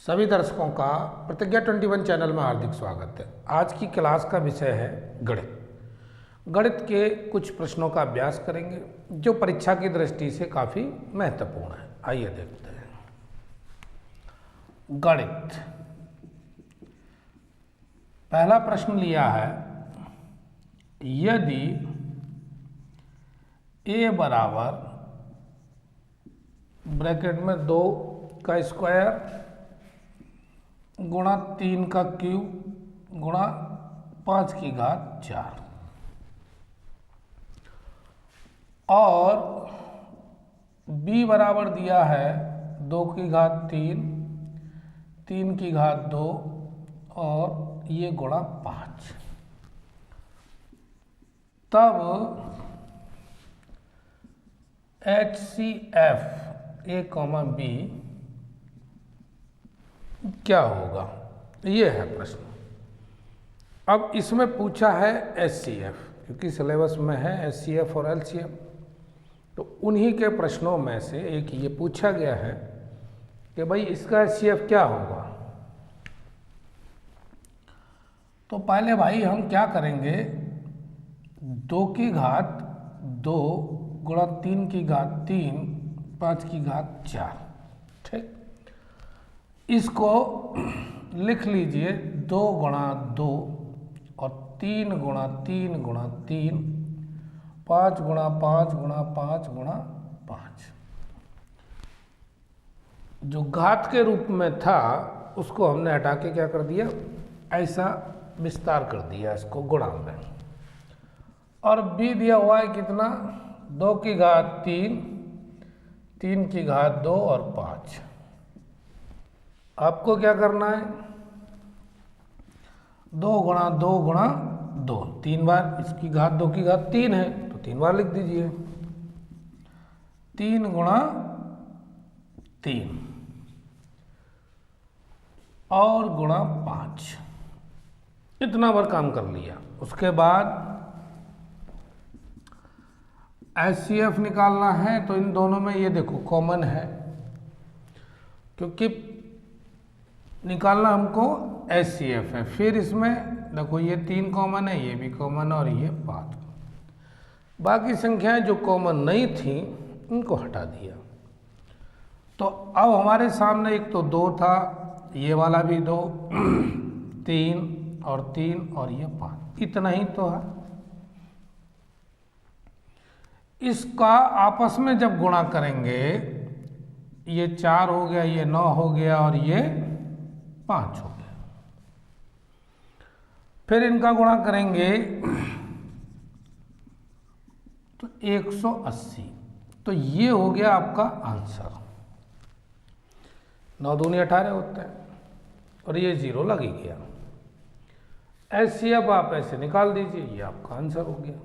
सभी दर्शकों का प्रतिज्ञा 21 चैनल में हार्दिक स्वागत है। आज की क्लास का विषय है गणित। गणित के कुछ प्रश्नों का अभ्यास करेंगे जो परीक्षा की दृष्टि से काफ़ी महत्वपूर्ण है। आइए देखते हैं। गणित, पहला प्रश्न लिया है, यदि a बराबर ब्रैकेट में 2 का स्क्वायर गुणा 3 का क्यूब गुणा 5 की घात 4 और b बराबर दिया है 2 की घात 3, 3 की घात 2 और ये गुणा 5, तब HCF a, b क्या होगा, ये है प्रश्न। अब इसमें पूछा है HCF, क्योंकि सिलेबस में है HCF और LCM, तो उन्हीं के प्रश्नों में से एक ये पूछा गया है कि भाई इसका HCF क्या होगा। तो पहले भाई हम क्या करेंगे, 2 की घात 2 गुणा 3 की घात 3 5 की घात 4, ठीक। इसको लिख लीजिए 2 गुणा 2 और 3 गुणा 3 गुणा 3, 5 गुणा 5 गुणा 5 गुणा 5। जो घात के रूप में था उसको हमने हटा के क्या कर दिया, ऐसा विस्तार कर दिया इसको गुणा में। और b दिया हुआ है कितना, 2 की घात 3, 3 की घात 2 और 5। आपको क्या करना है, 2 गुणा 2 गुणा 2, 3 बार, इसकी घात 2 की घात 3 है तो 3 बार लिख दीजिए, 3 गुणा 3 और गुणा 5, इतना बार काम कर लिया। उसके बाद HCF निकालना है, तो इन दोनों में ये देखो कॉमन है, क्योंकि निकालना हमको HCF है। फिर इसमें देखो ये 3 कॉमन है, ये भी कॉमन है और ये 5। बाकी संख्याएं जो कॉमन नहीं थी उनको हटा दिया। तो अब हमारे सामने एक तो 2 था, ये वाला भी 2, 3 और 3 और ये 5, इतना ही तो है। इसका आपस में जब गुणा करेंगे, ये 4 हो गया, ये 9 हो गया और ये 5 हो गया। फिर इनका गुणा करेंगे तो 180, तो ये हो गया आपका आंसर। 9 दूनी 18 होता है और ये 0 लग ही गया। HCF आप ऐसे निकाल दीजिए, ये आपका आंसर हो गया।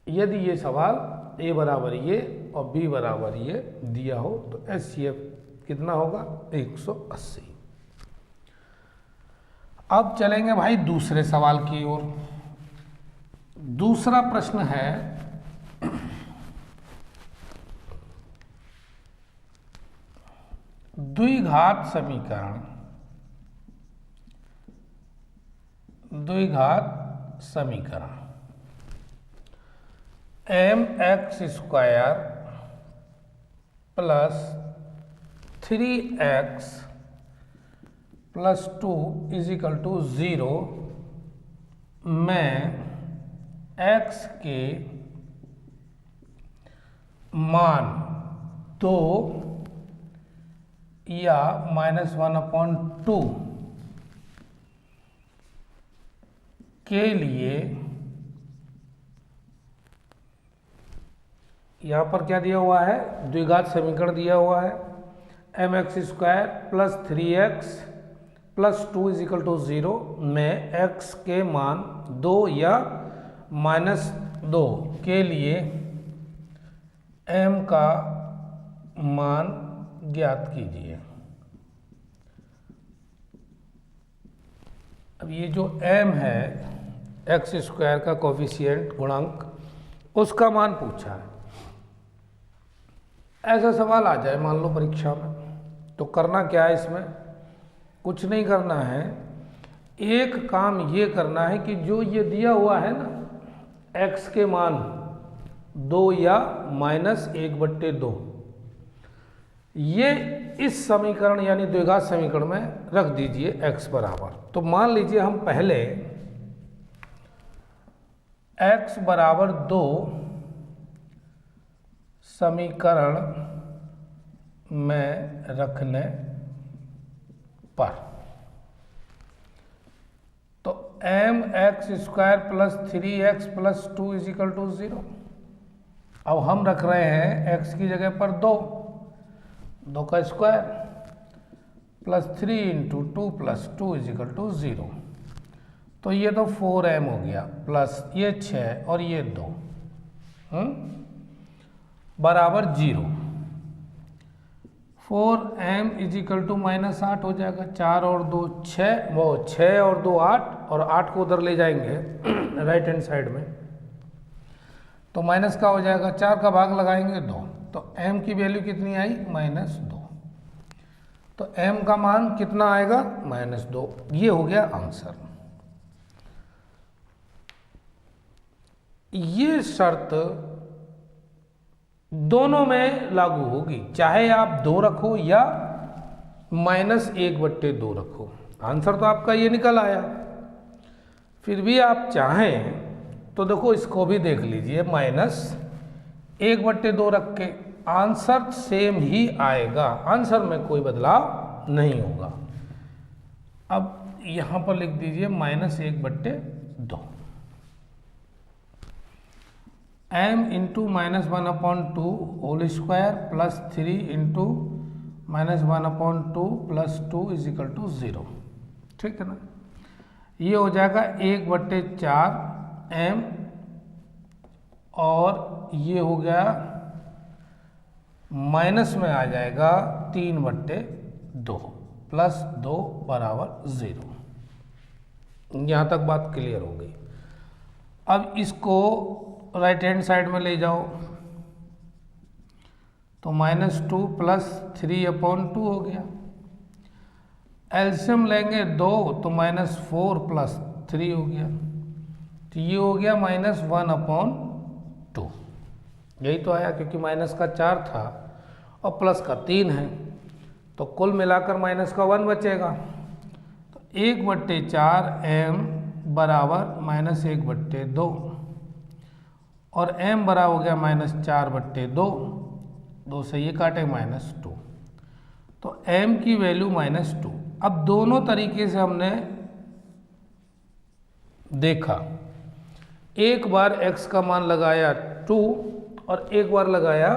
यदि ये सवाल a बराबर ये और b बराबर ये दिया हो तो HCF कितना होगा, 180। अब चलेंगे भाई दूसरे सवाल की ओर। दूसरा प्रश्न है, द्विघात समीकरण, द्विघात समीकरण mx² plus 3x plus 2 is equal to 0 में x के मान 2 या -1/2 के लिए, यहाँ पर क्या दिया हुआ है, द्विघात समीकरण दिया हुआ है mx² plus 3x plus 2 is equal to 0 में x के मान 2 या -2 के लिए m का मान ज्ञात कीजिए। अब ये जो m है, x² का कोफिशिएंट गुणांक, उसका मान पूछा है। ऐसा सवाल आ जाए मान लो परीक्षा में, तो करना क्या है इसमें, कुछ नहीं करना है, एक काम ये करना है कि जो ये दिया हुआ है ना x के मान 2 या -1/2, ये इस समीकरण यानी द्विघात समीकरण में रख दीजिए x बराबर। तो मान लीजिए हम पहले x बराबर 2 समीकरण में रखने पर, तो mx² + 3x + 2 = 0। अब हम रख रहे हैं x की जगह पर 2 का स्क्वायर प्लस 3 × 2 + 2 = 0। तो ये तो 4m हो गया प्लस ये 6 और ये 2 बराबर 0। 4m = -8 हो जाएगा। 4 और 2 6, वो 6 और 2 8, और 8 को उधर ले जाएंगे राइट हैंड साइड में, तो माइनस का हो जाएगा। 4 का भाग लगाएंगे 2, तो m की वैल्यू कितनी आई -2। तो m का मान कितना आएगा -2। ये हो गया आंसर। ये शर्त दोनों में लागू होगी, चाहे आप 2 रखो या -1/2 रखो। आंसर तो आपका ये निकल आया। फिर भी आप चाहें तो देखो इसको भी देख लीजिए, -1/2 रख के आंसर सेम ही आएगा, आंसर में कोई बदलाव नहीं होगा। अब यहां पर लिख दीजिए -1/2, m × -1/2 होल स्क्वायर प्लस 3 × -1/2 + 2 = 0। ठीक है ना। ये हो जाएगा 1/4 m, और ये हो गया माइनस में आ जाएगा 3/2 प्लस 2 बराबर 0। यहाँ तक बात क्लियर हो गई। अब इसको राइट हैंड साइड में ले जाओ, तो -2 + 3/2 हो गया। एलसीएम लेंगे 2, तो -4 + 3 हो गया, तो ये हो गया -1/2। यही तो आया, क्योंकि माइनस का 4 था और प्लस का 3 है, तो कुल मिलाकर माइनस का 1 बचेगा। तो 1/4 m बराबर -1/2, और m बराबर हो गया -4/2, 2 से ये काटे -2, तो m की वैल्यू -2। अब दोनों तरीके से हमने देखा, एक बार x का मान लगाया 2 और एक बार लगाया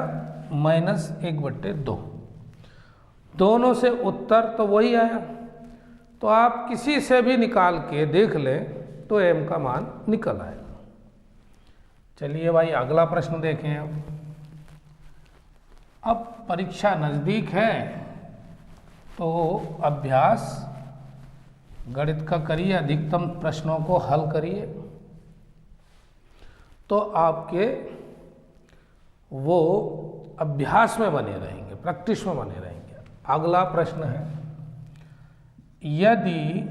-1/2, दोनों से उत्तर तो वही आया। तो आप किसी से भी निकाल के देख लें तो m का मान निकल आएगा। चलिए भाई अगला प्रश्न देखें। अब परीक्षा नज़दीक है तो अभ्यास गणित का करिए, अधिकतम प्रश्नों को हल करिए, तो आपके वो अभ्यास में बने रहेंगे, प्रैक्टिस में बने रहेंगे। अगला प्रश्न है, यदि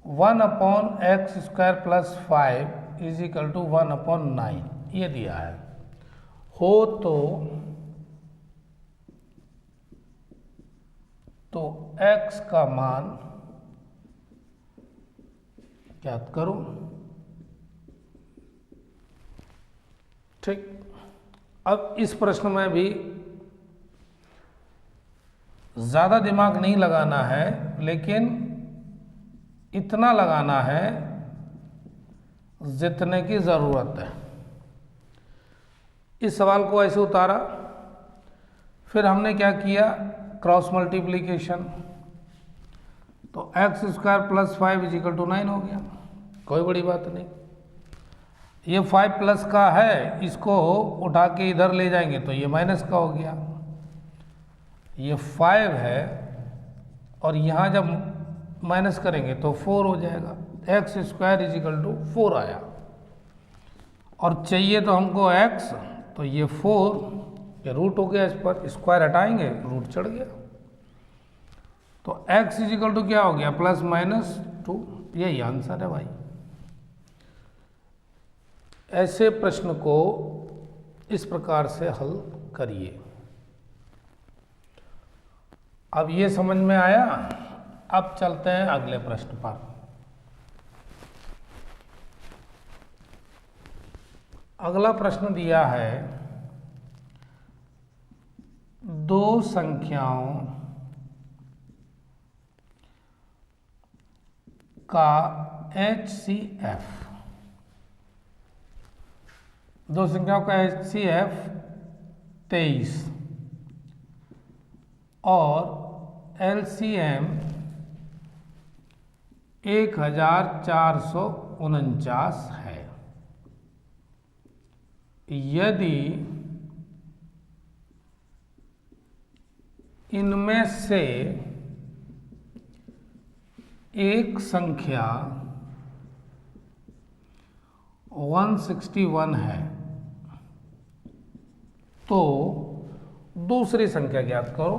1/x² + 5 = 1/9 ये दिया है हो, तो x का मान ज्ञात करो। ठीक। अब इस प्रश्न में भी ज़्यादा दिमाग नहीं लगाना है, लेकिन इतना लगाना है जितने की ज़रूरत है। इस सवाल को ऐसे उतारा, फिर हमने क्या किया, क्रॉस मल्टीप्लिकेशन, तो x² + 5 = 9 हो गया, कोई बड़ी बात नहीं। ये 5 प्लस का है, इसको उठा के इधर ले जाएंगे तो ये माइनस का हो गया। ये 5 है और यहाँ जब माइनस करेंगे तो 4 हो जाएगा, x² = 4 आया। और चाहिए तो हमको x, तो ये 4 ये रूट हो गया, इस पर स्क्वायर हटाएंगे रूट चढ़ गया। तो x इजिकल टू क्या हो गया, +-2। यही आंसर है भाई। ऐसे प्रश्न को इस प्रकार से हल करिए। अब ये समझ में आया। अब चलते हैं अगले प्रश्न पर। अगला प्रश्न दिया है, दो संख्याओं का HCF, दो संख्याओं का HCF 23 और LCM 1449 है। यदि इनमें से एक संख्या 161 है तो दूसरी संख्या ज्ञात करो।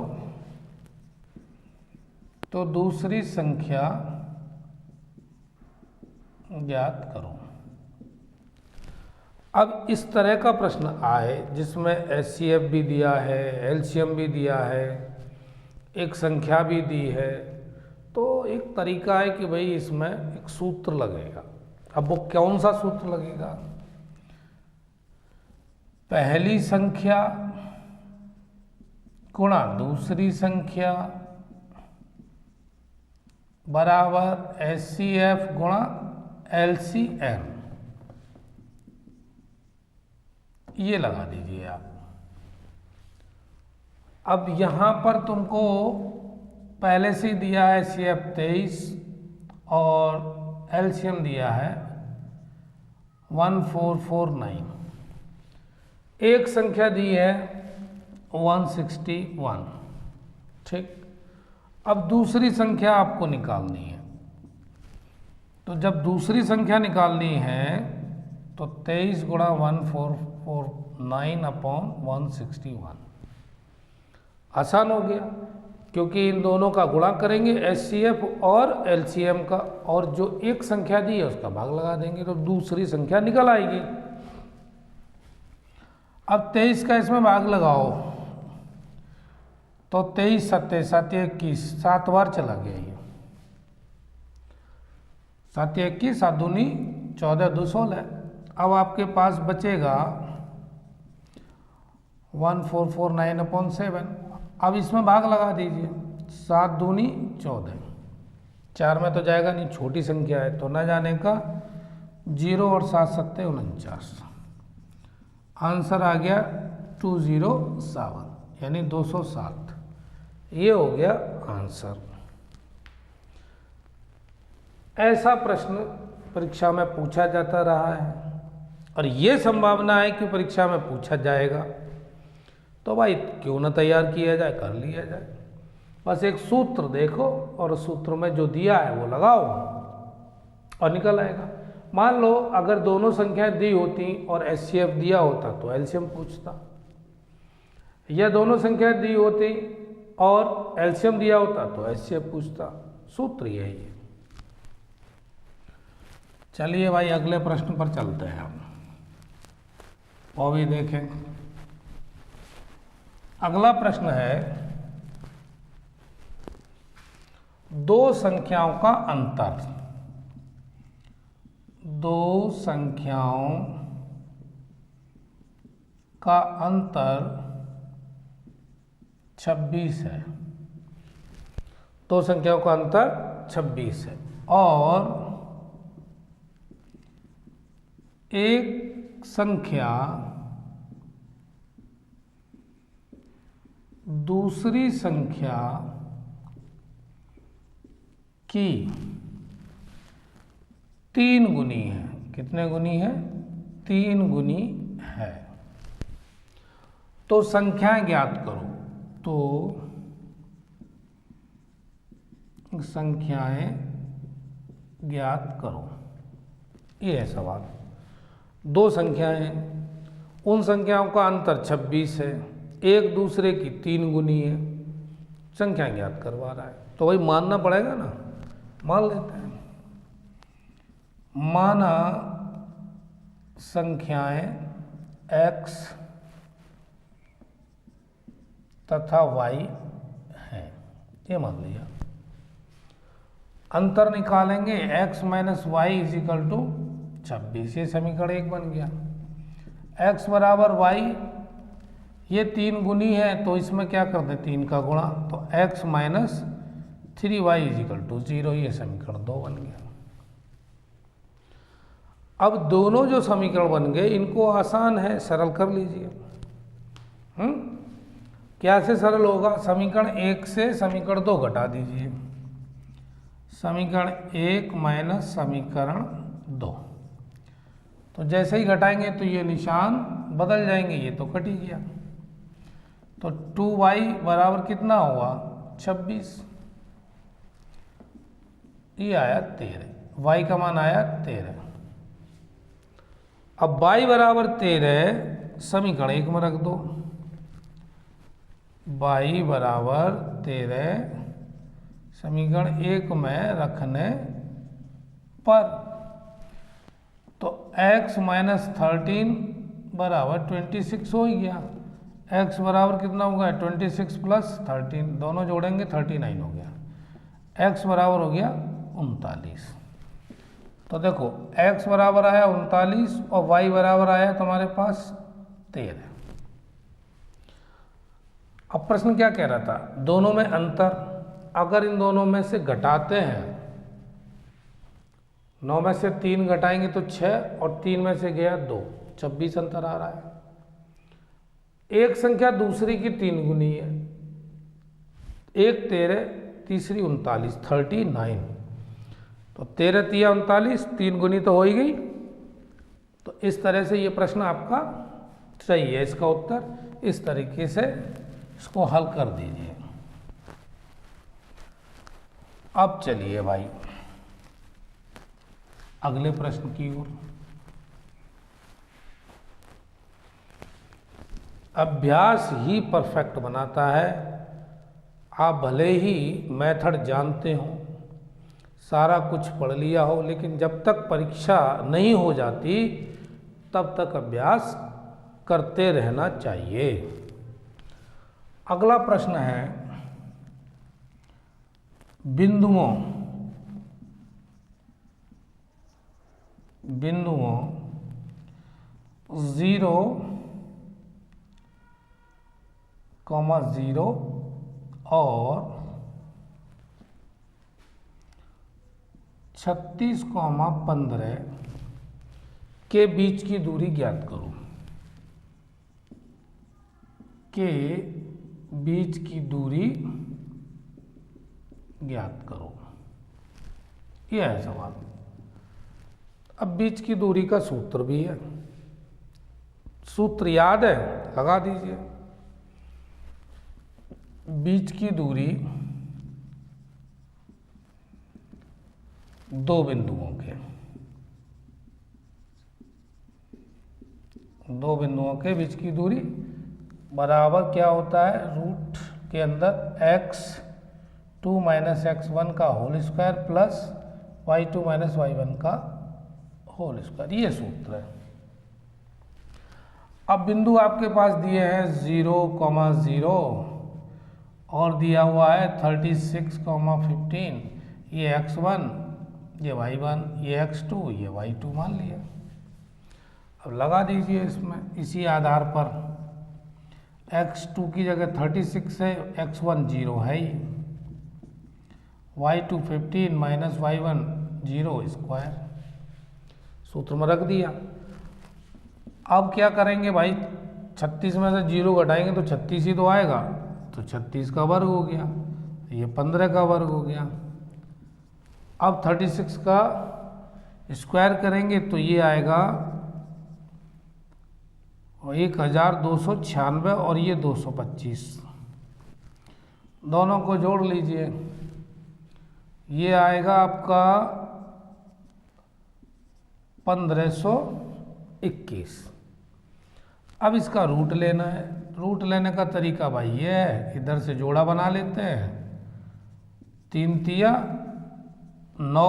तो दूसरी संख्या ज्ञात करो। अब इस तरह का प्रश्न आए जिसमें HCF भी दिया है, LCM भी दिया है, एक संख्या भी दी है, तो एक तरीका है कि भाई इसमें एक सूत्र लगेगा। अब वो कौन सा सूत्र लगेगा? पहली संख्या गुणा दूसरी संख्या बराबर HCF गुणा LCM, ये लगा दीजिए आप। अब यहां पर तुमको पहले से दिया है HCF 23 और LCM दिया है 1449। एक संख्या दी है 161। ठीक, अब दूसरी संख्या आपको निकालनी है। तो जब दूसरी संख्या निकालनी है तो 23 गुणा 1449/161 आसान हो गया, क्योंकि इन दोनों का गुणा करेंगे HCF और LCM का, और जो एक संख्या दी है उसका भाग लगा देंगे तो दूसरी संख्या निकल आएगी। अब 23 का इसमें भाग लगाओ तो 23 7 7 21, 7 बार चला गया ये। 7 21, 7 दूनी 14, 2 16। अब आपके पास बचेगा 1449/7। अब इसमें भाग लगा दीजिए। 7 दूनी 14, 4 में तो जाएगा नहीं, छोटी संख्या है तो न जाने का 0 और 7 7 49। आंसर आ गया 207 यानी 207। ये हो गया आंसर। ऐसा प्रश्न परीक्षा में पूछा जाता रहा है और ये संभावना है कि परीक्षा में पूछा जाएगा, तो भाई क्यों ना तैयार किया जाए, कर लिया जाए। बस एक सूत्र देखो और सूत्र में जो दिया है वो लगाओ और निकल आएगा। मान लो अगर दोनों संख्याएं दी होती और HCF दिया होता तो LCM पूछता, या दोनों संख्याएं दी होती और LCM दिया होता तो HCF पूछता। सूत्र यही है। चलिए भाई अगले प्रश्न पर चलते हैं हम, वो भी देखें। अगला प्रश्न है, दो संख्याओं का अंतर। दो संख्याओं का अंतर 26 है। दो संख्याओं का अंतर 26 है और एक संख्या दूसरी संख्या की 3 गुनी है। कितने गुनी है? 3 गुनी है। तो संख्याएं ज्ञात करो। तो संख्याएं ज्ञात करो, ये है सवाल। दो संख्याएं, उन संख्याओं का अंतर 26 है। एक दूसरे की 3 गुनी है, संख्या ज्ञात करवा रहा है, तो वही मानना पड़ेगा ना। मान लेते हैं, माना संख्याएं x तथा y हैं, ये मान लिया। अंतर निकालेंगे, x minus y is equal to 26, ये समीकरण 1 बन गया। x बराबर y, ये 3 गुनी है तो इसमें क्या कर दे 3 का गुणा, तो x minus 3y is equal to 0, ये समीकरण 2 बन गया। अब दोनों जो समीकरण बन गए इनको आसान है, सरल कर लीजिए। क्या से सरल होगा, समीकरण 1 से समीकरण 2 घटा दीजिए, समीकरण 1 माइनस समीकरण 2, तो जैसे ही घटाएंगे तो ये निशान बदल जाएंगे, ये तो कट ही गया। तो 2y बराबर कितना हुआ 26, ये आया 13, y का मान आया 13। अब y बराबर 13 समीकरण 1 में रख दो, y बराबर 13 समीकरण 1 में रखने पर, तो x माइनस 13 बराबर 26 हो ही गया। x बराबर कितना होगा 26 प्लस 13, दोनों जोड़ेंगे 39 हो गया। x बराबर हो गया 39। तो देखो x बराबर आया 39 और y बराबर आया तुम्हारे पास 13। अब प्रश्न क्या कह रहा था, दोनों में अंतर, अगर इन दोनों में से घटाते हैं, 9 में से 3 घटाएंगे तो 6 और 3 में से गया 2, 26 अंतर आ रहा है। एक संख्या दूसरी की 3 गुनी है, एक 13 तीसरी 39, 39, तो 13 तिया 39, 3 गुनी तो हो ही गई। तो इस तरह से ये प्रश्न आपका सही है, इसका उत्तर इस तरीके से इसको हल कर दीजिए। अब चलिए भाई अगले प्रश्न की ओर। अभ्यास ही परफेक्ट बनाता है। आप भले ही मेथड जानते हो, सारा कुछ पढ़ लिया हो, लेकिन जब तक परीक्षा नहीं हो जाती तब तक अभ्यास करते रहना चाहिए। अगला प्रश्न है, बिंदुओं 0, 0 और 36, 15 के बीच की दूरी ज्ञात करो। के बीच की दूरी ज्ञात करो, यह है सवाल। अब बीच की दूरी का सूत्र भी है, सूत्र याद है, लगा दीजिए। बीच की दूरी दो बिंदुओं के बीच की दूरी बराबर क्या होता है, रूट के अंदर x2 माइनस x1 का whole square plus y2 minus y1 का होल स्क्वायर, ये सूत्र है। अब बिंदु आपके पास दिए हैं 0, 0 और दिया हुआ है 36, 15, ये x1, ये y1, ये x2, ये y2 मान लिया। अब लगा दीजिए इसमें, इसी आधार पर x2 की जगह 36 है, x1 0 है ही, y2 15 माइनस y1 0 स्क्वायर, सूत्र में रख दिया। अब क्या करेंगे भाई, 36 में से 0 घटाएंगे तो 36 ही तो आएगा, तो 36 का वर्ग हो गया, ये 15 का वर्ग हो गया। अब 36 का स्क्वायर करेंगे तो ये आएगा 1296 और ये 225, दोनों को जोड़ लीजिए, ये आएगा आपका 1521। अब इसका रूट लेना है, रूट लेने का तरीका भाई ये है, इधर से जोड़ा बना लेते हैं, 3 तिया 9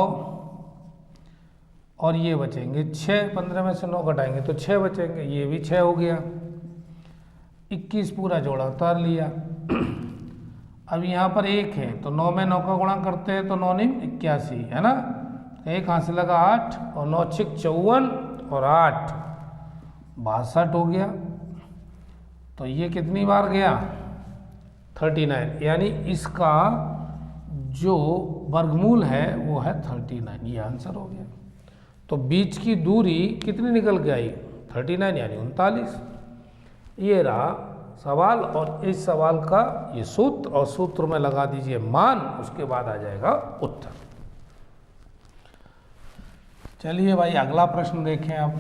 और ये बचेंगे 6, 15 में से 9 घटाएंगे तो 6 बचेंगे, ये भी 6 हो गया, 21 पूरा जोड़ा उतार लिया। अब यहाँ पर 1 है तो 9 में 9 का गुणा करते हैं तो 9 9 81 है ना, 1 हाथ से लगा 8 और 9 6 54 और 8 62 हो गया। तो ये कितनी बार गया 39, यानी इसका जो वर्गमूल है वो है 39, ये आंसर हो गया। तो बीच की दूरी कितनी निकल के आई 39 यानी 39। ये रहा सवाल और इस सवाल का ये सूत्र, और सूत्र में लगा दीजिए मान, उसके बाद आ जाएगा उत्तर। चलिए भाई अगला प्रश्न देखें आप।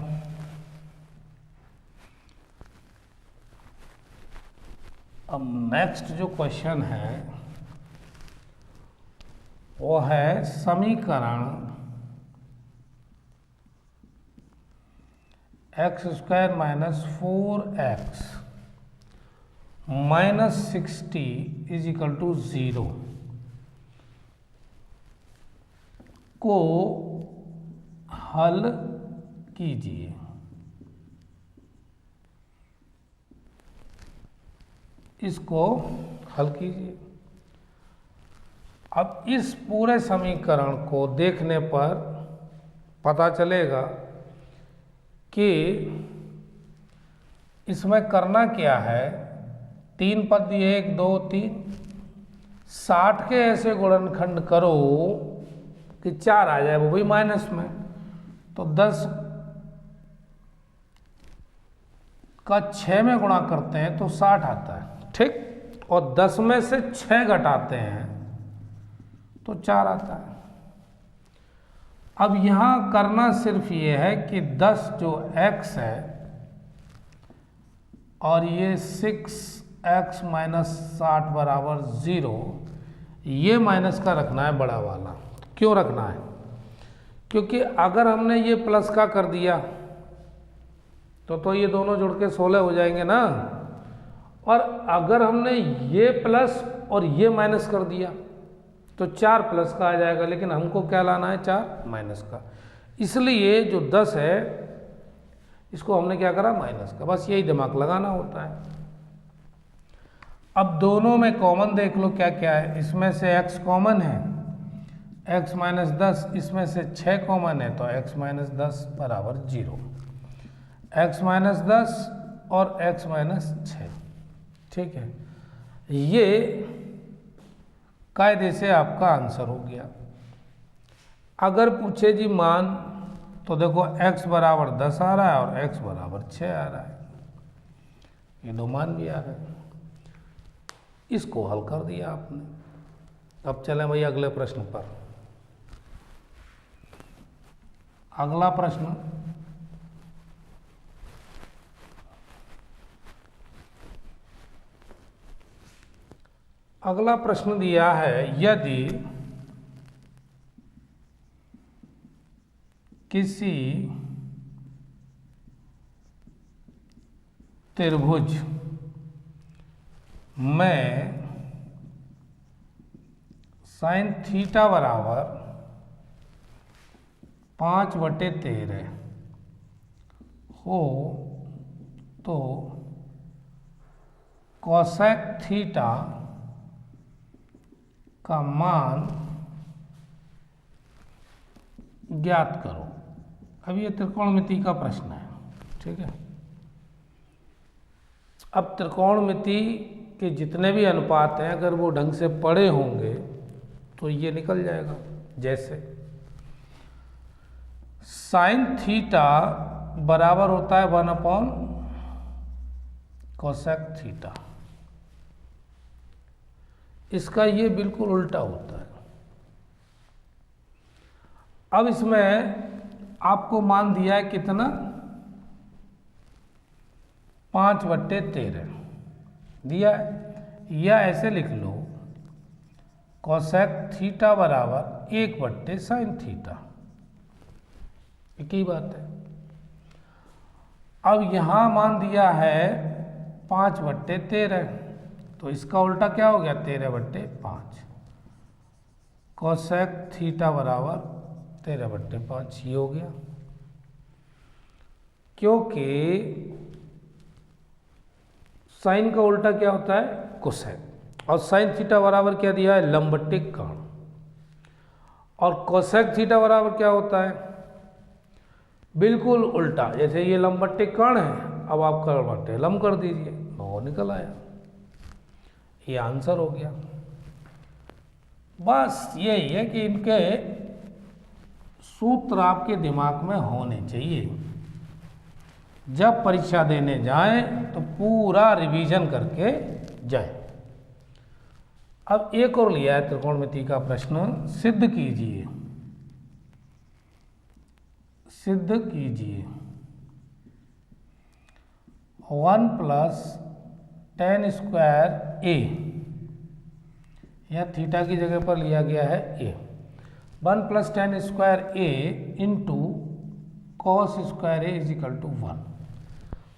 अब नेक्स्ट जो क्वेश्चन है वो है समीकरण x² minus 4x minus 60 is equal to 0 को हल कीजिए। इसको हल कीजिए। अब इस पूरे समीकरण को देखने पर पता चलेगा कि इसमें करना क्या है, 3 पद दिए 1 2 3, 60 के ऐसे गुणनखंड करो कि 4 आ जाए, वो भी माइनस में, तो 10 का 6 में गुणा करते हैं तो 60 आता है, ठीक, और 10 में से 6 घटाते हैं तो 4 आता है। अब यहाँ करना सिर्फ ये है कि 10 जो x है और ये 6x माइनस 60 बराबर 0, ये माइनस का रखना है बड़ा वाला। क्यों रखना है? क्योंकि अगर हमने ये प्लस का कर दिया तो ये दोनों जुड़ के 16 हो जाएंगे ना, और अगर हमने ये प्लस और ये माइनस कर दिया तो 4 प्लस का आ जाएगा, लेकिन हमको क्या लाना है 4 माइनस का। इसलिए जो 10 है इसको हमने क्या करा माइनस का, बस यही दिमाग लगाना होता है। अब दोनों में कॉमन देख लो क्या क्या है। इसमें से x कॉमन है, x माइनस 10, इसमें से 6 कॉमन है तो x माइनस 10 बराबर 0, x माइनस 10 और x माइनस 6, ठीक है। ये कायदे से आपका आंसर हो गया। अगर पूछे जी मान, तो देखो x बराबर 10 आ रहा है और x बराबर 6 आ रहा है, ये दो मान भी आ रहे हैं, इसको हल कर दिया आपने। अब चलें भाई अगले प्रश्न पर। अगला प्रश्न दिया है, यदि किसी त्रिभुज में साइन थीटा बराबर 5/13 हो तो कोसेक थीटा का मान ज्ञात करो। अब ये त्रिकोणमिति का प्रश्न है, ठीक है। अब त्रिकोणमिति के जितने भी अनुपात हैं अगर वो ढंग से पढ़े होंगे तो ये निकल जाएगा। जैसे साइन थीटा बराबर होता है 1 कोसेक थीटा, इसका ये बिल्कुल उल्टा होता है। अब इसमें आपको मान दिया है कितना 5/13 दिया है, या ऐसे लिख लो कोसेक थीटा बराबर 1/sin थीटा, एक ही बात है। अब यहां मान दिया है 5/13, तो इसका उल्टा क्या हो गया 13/5। कोसेक थीटा बराबर 13/5 ये हो गया, क्योंकि साइन का उल्टा क्या होता है कोसेक, और साइन थीटा बराबर क्या दिया है लंबवटिक कोण, और कोसेक थीटा बराबर क्या होता है बिल्कुल उल्टा। जैसे ये लंबवटिक कोण है, अब आप करवटें लंब कर दीजिए, 9 निकल आया, ये आंसर हो गया। बस यही है कि इनके सूत्र आपके दिमाग में होने चाहिए, जब परीक्षा देने जाएं तो पूरा रिवीजन करके जाएं। अब एक और लिया है त्रिकोणमिति का प्रश्न, सिद्ध कीजिए, सिद्ध कीजिए 1 + tan स्क्वायर ए, या थीटा की जगह पर लिया गया है A, 1 + tan square A into cos square A is equal to 1।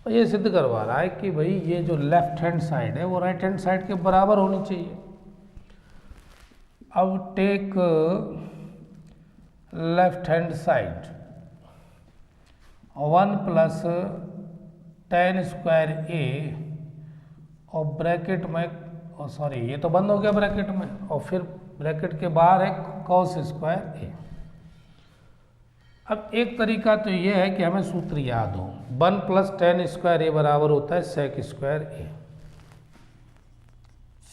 और ये सिद्ध करवा रहा है कि भाई ये जो लेफ्ट हैंड साइड है वो राइट हैंड साइड के बराबर होनी चाहिए। अब take left hand side 1 + tan square A, और ब्रैकेट में, और सॉरी ये तो बंद हो गया ब्रैकेट में, और फिर ब्रैकेट के बाहर है cos स्क्वायर ए। अब एक तरीका तो ये है कि हमें सूत्र याद हो, 1 + tan स्क्वायर ए बराबर होता है sec square A,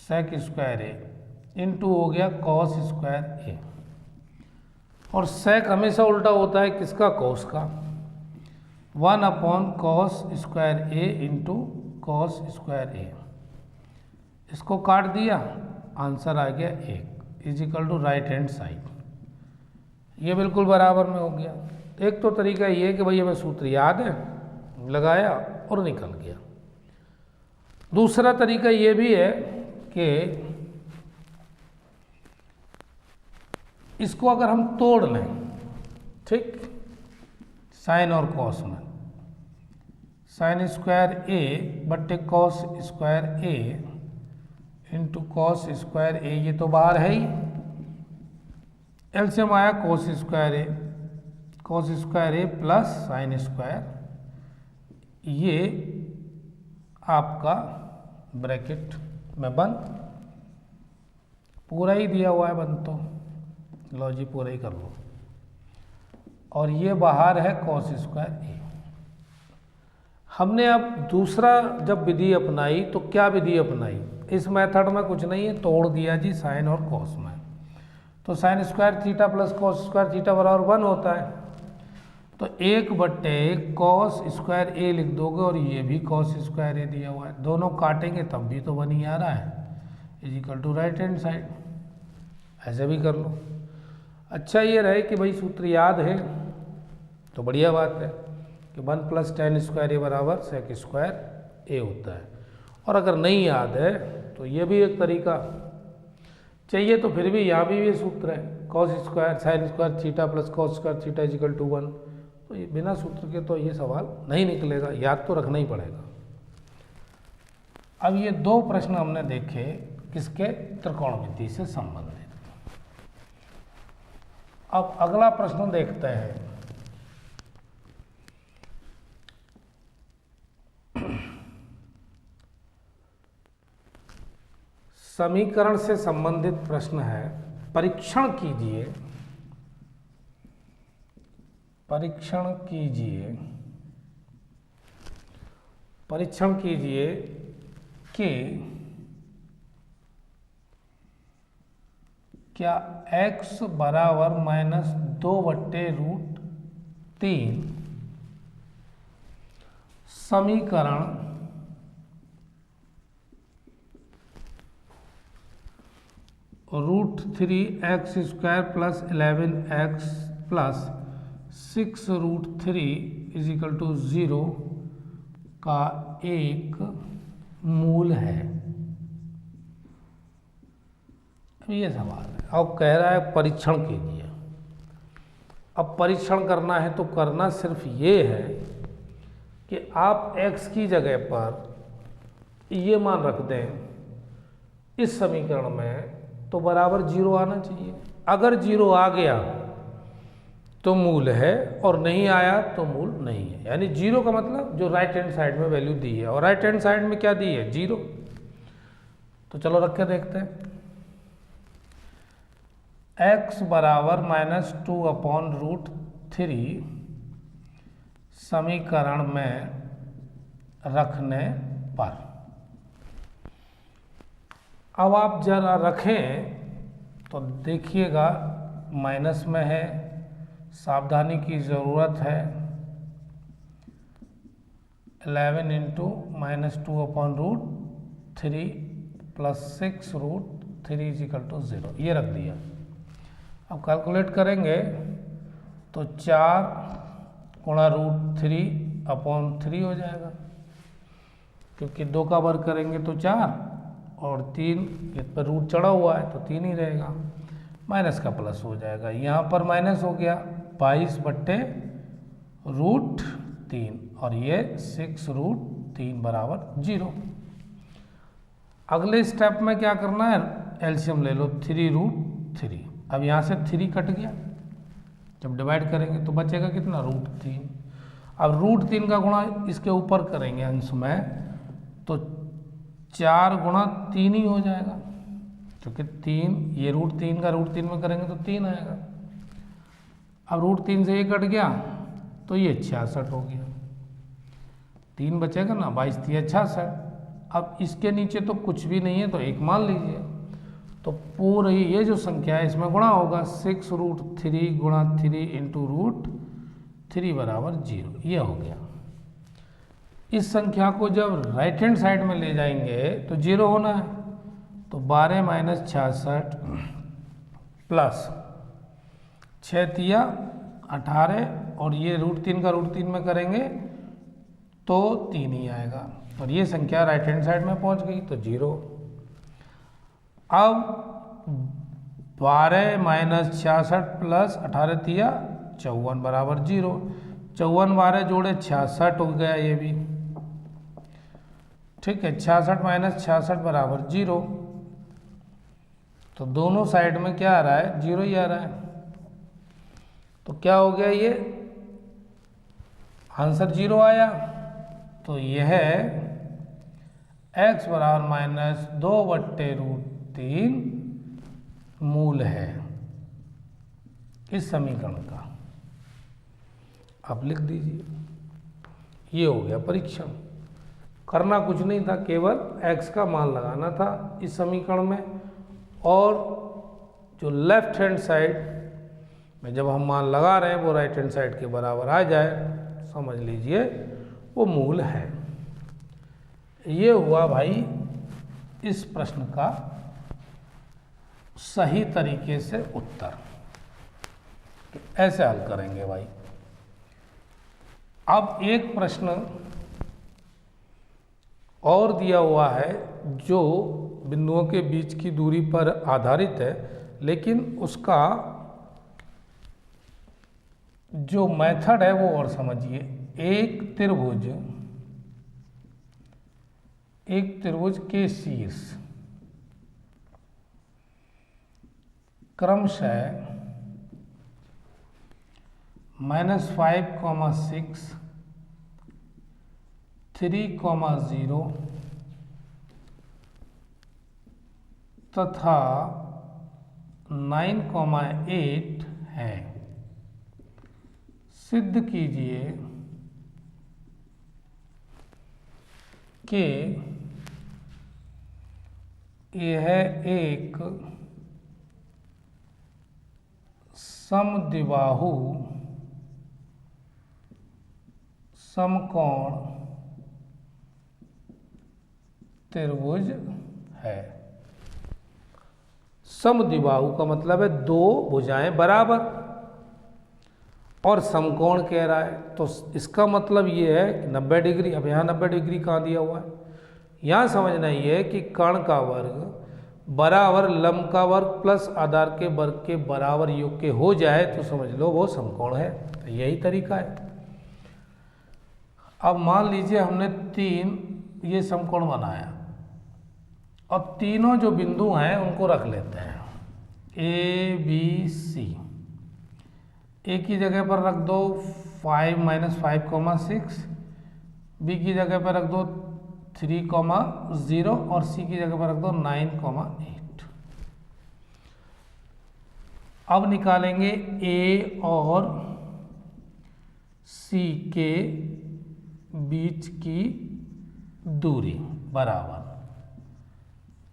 sec square A into हो गया cos स्क्वायर ए, और sec हमेशा उल्टा होता है किसका cos का, 1/cos square A into cos square A. इसको काट दिया, आंसर आ गया 1 is equal to right hand side, ये बिल्कुल बराबर में हो गया। एक तो तरीका ये है कि भाई हमें सूत्र याद है, लगाया और निकल गया। दूसरा तरीका ये भी है कि इसको अगर हम तोड़ लें, ठीक, साइन और कॉस में, साइन स्क्वायर ए बट्टे cos square A into cos square ए, ये तो बाहर है ही, एलसीएम आया cos स्क्वायर ए प्लस साइन स्क्वायर, ये आपका ब्रैकेट में बंद, पूरा ही दिया हुआ है बंद, तो लो जी पूरा ही कर लो, और ये बाहर है cos स्क्वायर ए। हमने अब दूसरा जब विधि अपनाई तो क्या विधि अपनाई, इस मेथड में कुछ नहीं है, तोड़ दिया जी साइन और कॉस में, तो sign square theta plus cos square theta बराबर 1 होता है, तो 1/cos स्क्वायर ए लिख दोगे, और ये भी cos स्क्वायर ए दिया हुआ है, दोनों काटेंगे तब भी तो 1 ही आ रहा है, is equal to right hand side, ऐसे भी कर लो। अच्छा ये रहे कि भाई सूत्र याद है तो बढ़िया बात है कि 1 + tan स्क्वायर ए बराबर sec स्क्वायर ए होता है, और अगर नहीं याद है तो ये भी एक तरीका चाहिए, तो फिर भी यहाँ भी ये सूत्र है cos square sine square theta plus cos square theta is equal to 1, तो ये बिना सूत्र के तो ये सवाल नहीं निकलेगा, याद तो रखना ही पड़ेगा। अब ये 2 प्रश्न हमने देखे किसके, त्रिकोणमिति से संबंधित। अब अगला प्रश्न देखते हैं, समीकरण से संबंधित प्रश्न है, परीक्षण कीजिए, परीक्षण कीजिए, परीक्षण कीजिए कि क्या x बराबर -2/√3 समीकरण √3x² plus 11x plus 6√3 is equal to 0 का एक मूल है। ये सवाल है। अब कह रहा है परीक्षण कीजिए। अब परीक्षण करना है तो करना सिर्फ ये है कि आप x की जगह पर ये मान रख दें इस समीकरण में, तो बराबर 0 आना चाहिए। अगर 0 आ गया तो मूल है और नहीं आया तो मूल नहीं है। यानी 0 का मतलब जो राइट हैंड साइड में वैल्यू दी है, और राइट हैंड साइड में क्या दी है 0। तो चलो रख के देखते हैं। x बराबर -2/√3 समीकरण में रखने पर, अब आप जरा रखें तो देखिएगा माइनस में है, सावधानी की ज़रूरत है। 11 इंटू -2/√3 प्लस 6√3 = 0, ये रख दिया। अब कैलकुलेट करेंगे तो 4 गुणा √3/3 हो जाएगा, क्योंकि 2 का वर्ग करेंगे तो 4 और 3 इस पर रूट चढ़ा हुआ है तो 3 ही रहेगा, माइनस का प्लस हो जाएगा। यहाँ पर माइनस हो गया 22/√3 और ये 6√3 = 0। अगले स्टेप में क्या करना है, एलसीएम ले लो 3√3। अब यहाँ से 3 कट गया, जब डिवाइड करेंगे तो बचेगा कितना √3। अब √3 का गुणा इसके ऊपर करेंगे अंश में तो 4 गुणा 3 ही हो जाएगा, क्योंकि 3 ये √3 का √3 में करेंगे तो 3 आएगा। अब √3 से ये कट गया तो ये 66 हो गया, 3 बचेगा ना, 22 × 3 = 66। अब इसके नीचे तो कुछ भी नहीं है तो 1 मान लीजिए, तो पूरी ये जो संख्या है इसमें गुणा होगा 6√3 गुणा 3 इंटू √3 = 0, ये हो गया। इस संख्या को जब राइट हैंड साइड में ले जाएंगे तो 0 होना है, तो 12 - 66 प्लस 6 × 3 = 18 और ये √3 का √3 में करेंगे तो 3 ही आएगा, और ये संख्या राइट हैंड साइड में पहुंच गई तो 0। अब 12 - 66 प्लस 18 × 3 = 54 = 0। 54 12 जोड़े 66 हो गया ये भी, ठीक है। 66 - 66 = 0, तो दोनों साइड में क्या आ रहा है 0 ही आ रहा है। तो क्या हो गया, ये आंसर 0 आया। तो यह x बराबर -2/√3 मूल है इस समीकरण का। आप लिख दीजिए, ये हो गया परीक्षण। करना कुछ नहीं था, केवल x का मान लगाना था इस समीकरण में, और जो लेफ्ट हैंड साइड में जब हम मान लगा रहे हैं वो राइट हैंड साइड के बराबर आ जाए, समझ लीजिए वो मूल है। ये हुआ भाई इस प्रश्न का सही तरीके से उत्तर। तो ऐसे हल करेंगे भाई। अब एक प्रश्न और दिया हुआ है जो बिंदुओं के बीच की दूरी पर आधारित है, लेकिन उसका जो मेथड है वो और समझिए। एक त्रिभुज के शीर्ष क्रमशः -5,6 3,0 तथा 9,8 है। सिद्ध कीजिए कि यह एक समद्विबाहु समकोण त्रिभुज है। समद्विबाहु का मतलब है दो भुजाएं बराबर, और समकोण कह रहा है तो इसका मतलब ये है कि 90 डिग्री। अब यहाँ 90 डिग्री कहाँ दिया हुआ है, यहाँ समझना ये है कि कर्ण का वर्ग बराबर लंब का वर्ग प्लस आधार के वर्ग के बराबर योग के हो जाए तो समझ लो वो समकोण है। तो यही तरीका है। अब मान लीजिए हमने 3 ये समकोण बनाया, और तीनों जो बिंदु हैं उनको रख लेते हैं, ए बी सी। ए की जगह पर रख दो 5 - 5,6, बी की जगह पर रख दो 3,0 और सी की जगह पर रख दो 9,8। अब निकालेंगे ए और सी के बीच की दूरी बराबर।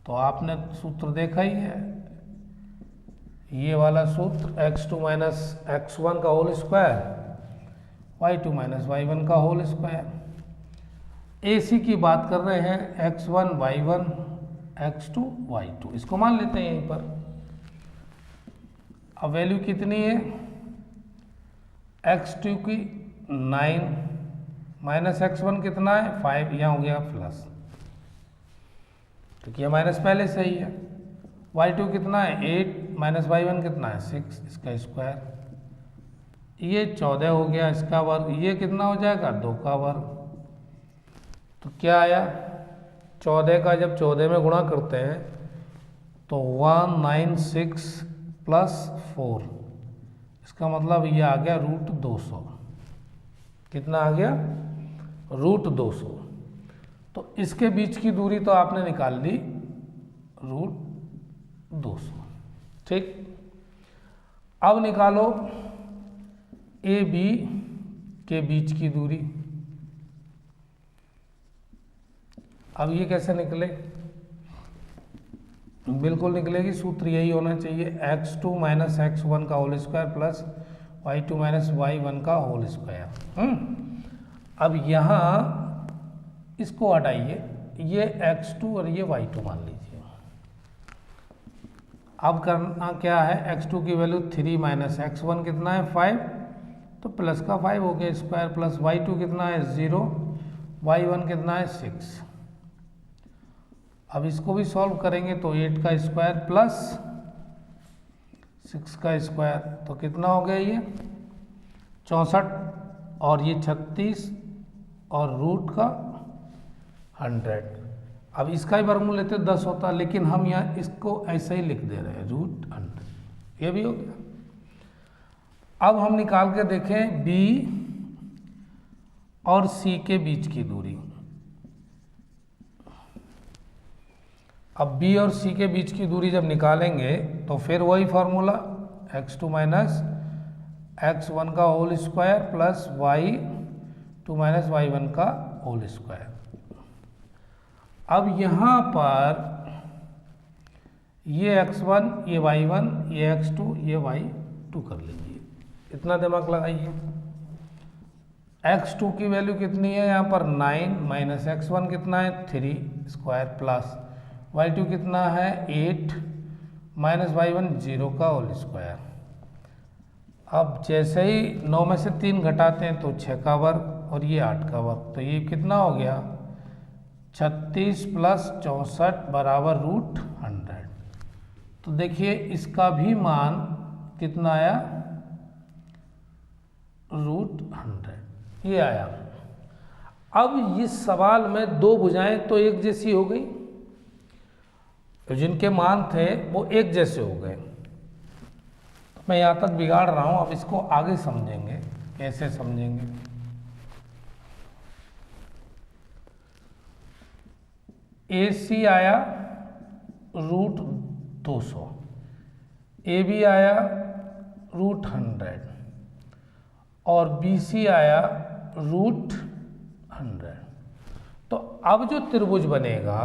तो आपने सूत्र देखा ही है, ये वाला सूत्र x2 - x1 का होल स्क्वायर, y2 - y1 का होल स्क्वायर। AC की बात कर रहे हैं x1 y1 x2 y2, इसको मान लेते हैं यहीं पर। अब वैल्यू कितनी है, x2 की 9 माइनस x1 कितना है 5, यहाँ हो गया प्लस, क्योंकि माइनस पहले से ही है। y2 कितना है 8 माइनस y1 कितना है 6, इसका स्क्वायर। ये 14 हो गया इसका वर्ग, ये कितना हो जाएगा 2 का वर्ग। तो क्या आया, 14 का जब 14 में गुणा करते हैं तो 196 प्लस 4, इसका मतलब ये आ गया √200। कितना आ गया, √200। तो इसके बीच की दूरी तो आपने निकाल ली √200, ठीक। अब निकालो ए बी के बीच की दूरी। अब ये कैसे निकले, बिल्कुल निकलेगी, सूत्र यही होना चाहिए, x2 - x1 का whole square plus y2 - y1 का होल स्क्वायर। अब यहाँ इसको हटाइए, ये x2 और ये y2 मान लीजिए। अब करना क्या है, x2 की वैल्यू 3 - x1 कितना है 5, तो प्लस का 5 हो गया स्क्वायर, प्लस y2 कितना है 0, y1 कितना है 6। अब इसको भी सॉल्व करेंगे तो 8 का स्क्वायर प्लस 6 का स्क्वायर, तो कितना हो गया ये 64, और ये 36 और रूट का 100। अब इसका ही वर्गमूल लेते 10 होता, लेकिन हम यहाँ इसको ऐसे ही लिख दे रहे हैं √100, ये भी हो गया। अब हम निकाल के देखें B और C के बीच की दूरी। अब B और C के बीच की दूरी जब निकालेंगे तो फिर वही फॉर्मूला, x2 - x1 का whole square plus y2 - y1 का होल स्क्वायर। अब यहाँ पर ये x1, ये y1, ये x2, ये y2 कर लीजिए, इतना दिमाग लगाइए। x2 की वैल्यू कितनी है यहाँ पर 9 माइनस x1 कितना है 3 स्क्वायर प्लस y2 कितना है 8 माइनस y1 0 का होल स्क्वायर। अब जैसे ही 9 में से 3 घटाते हैं तो 6 का वर्ग और ये 8 का वर्ग, तो ये कितना हो गया 36 प्लस 64 बराबर √100। तो देखिए इसका भी मान कितना आया √100, ये आया। अब इस सवाल में दो भुजाएं तो एक जैसी हो गई, तो जिनके मान थे वो एक जैसे हो गए। तो मैं यहाँ तक बिगाड़ रहा हूँ, अब इसको आगे समझेंगे, कैसे समझेंगे। AC आया √200, AB आया √100 और BC आया √100। तो अब जो त्रिभुज बनेगा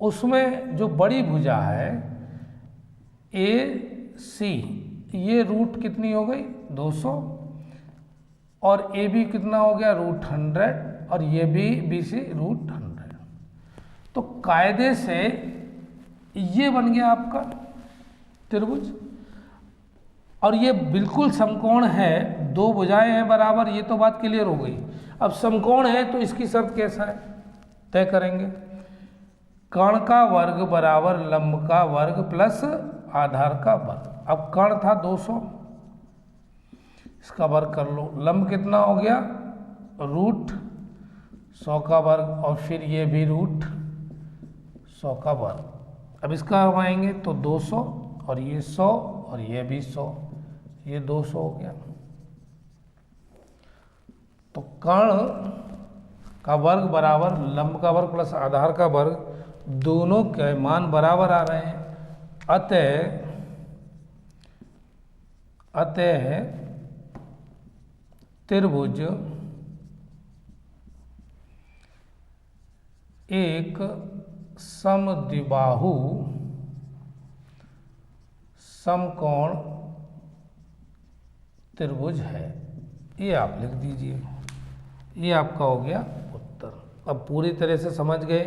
उसमें जो बड़ी भुजा है AC, ये रूट कितनी हो गई 200 और AB कितना हो गया √100 और ये भी BC √100। तो कायदे से ये बन गया आपका त्रिभुज, और ये बिल्कुल समकोण है, दो भुजाएं हैं बराबर, ये तो बात क्लियर हो गई। अब समकोण है तो इसकी शर्त कैसा है तय करेंगे, कर्ण का वर्ग बराबर लंब का वर्ग प्लस आधार का वर्ग। अब कर्ण था 200, इसका वर्ग कर लो, लंब कितना हो गया √100 का वर्ग और फिर ये भी √100 100 का वर्ग। अब इसका हम आएंगे तो 200 और ये 100 और ये भी 100, ये 200 हो गया। तो कर्ण का वर्ग बराबर लंब का वर्ग प्लस आधार का वर्ग, दोनों के मान बराबर आ रहे हैं। अतः त्रिभुज एक समद्विबाहु समकोण त्रिभुज है। ये आप लिख दीजिए, ये आपका हो गया उत्तर। अब पूरी तरह से समझ गए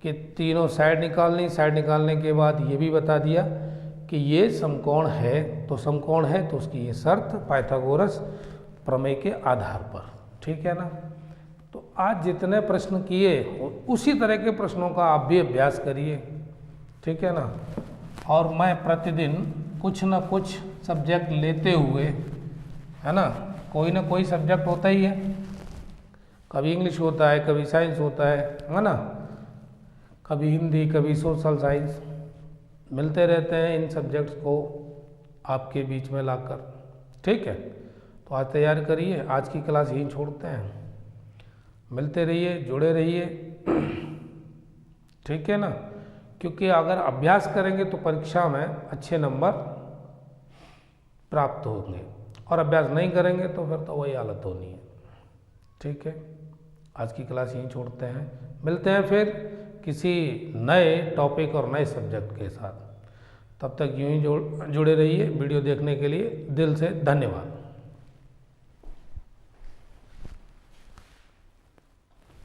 कि तीनों साइड निकालनी, साइड निकालने के बाद ये भी बता दिया कि ये समकोण है, तो समकोण है तो उसकी ये शर्त पाइथागोरस प्रमेय के आधार पर, ठीक है ना। तो आज जितने प्रश्न किए उसी तरह के प्रश्नों का आप भी अभ्यास करिए, ठीक है ना। और मैं प्रतिदिन कुछ ना कुछ सब्जेक्ट लेते हुए, है ना, कोई ना कोई सब्जेक्ट होता ही है, कभी इंग्लिश होता है, कभी साइंस होता है ना, कभी हिंदी, कभी सोशल साइंस, मिलते रहते हैं इन सब्जेक्ट्स को आपके बीच में लाकर, ठीक है। तो आज तैयार करिए, आज की क्लास यहीं छोड़ते हैं, मिलते रहिए, जुड़े रहिए, ठीक है ना। क्योंकि अगर अभ्यास करेंगे तो परीक्षा में अच्छे नंबर प्राप्त होंगे, और अभ्यास नहीं करेंगे तो फिर तो वही हालत होनी है, ठीक है। आज की क्लास यहीं छोड़ते हैं, मिलते हैं फिर किसी नए टॉपिक और नए सब्जेक्ट के साथ। तब तक यूं ही जुड़े रहिए। वीडियो देखने के लिए दिल से धन्यवाद।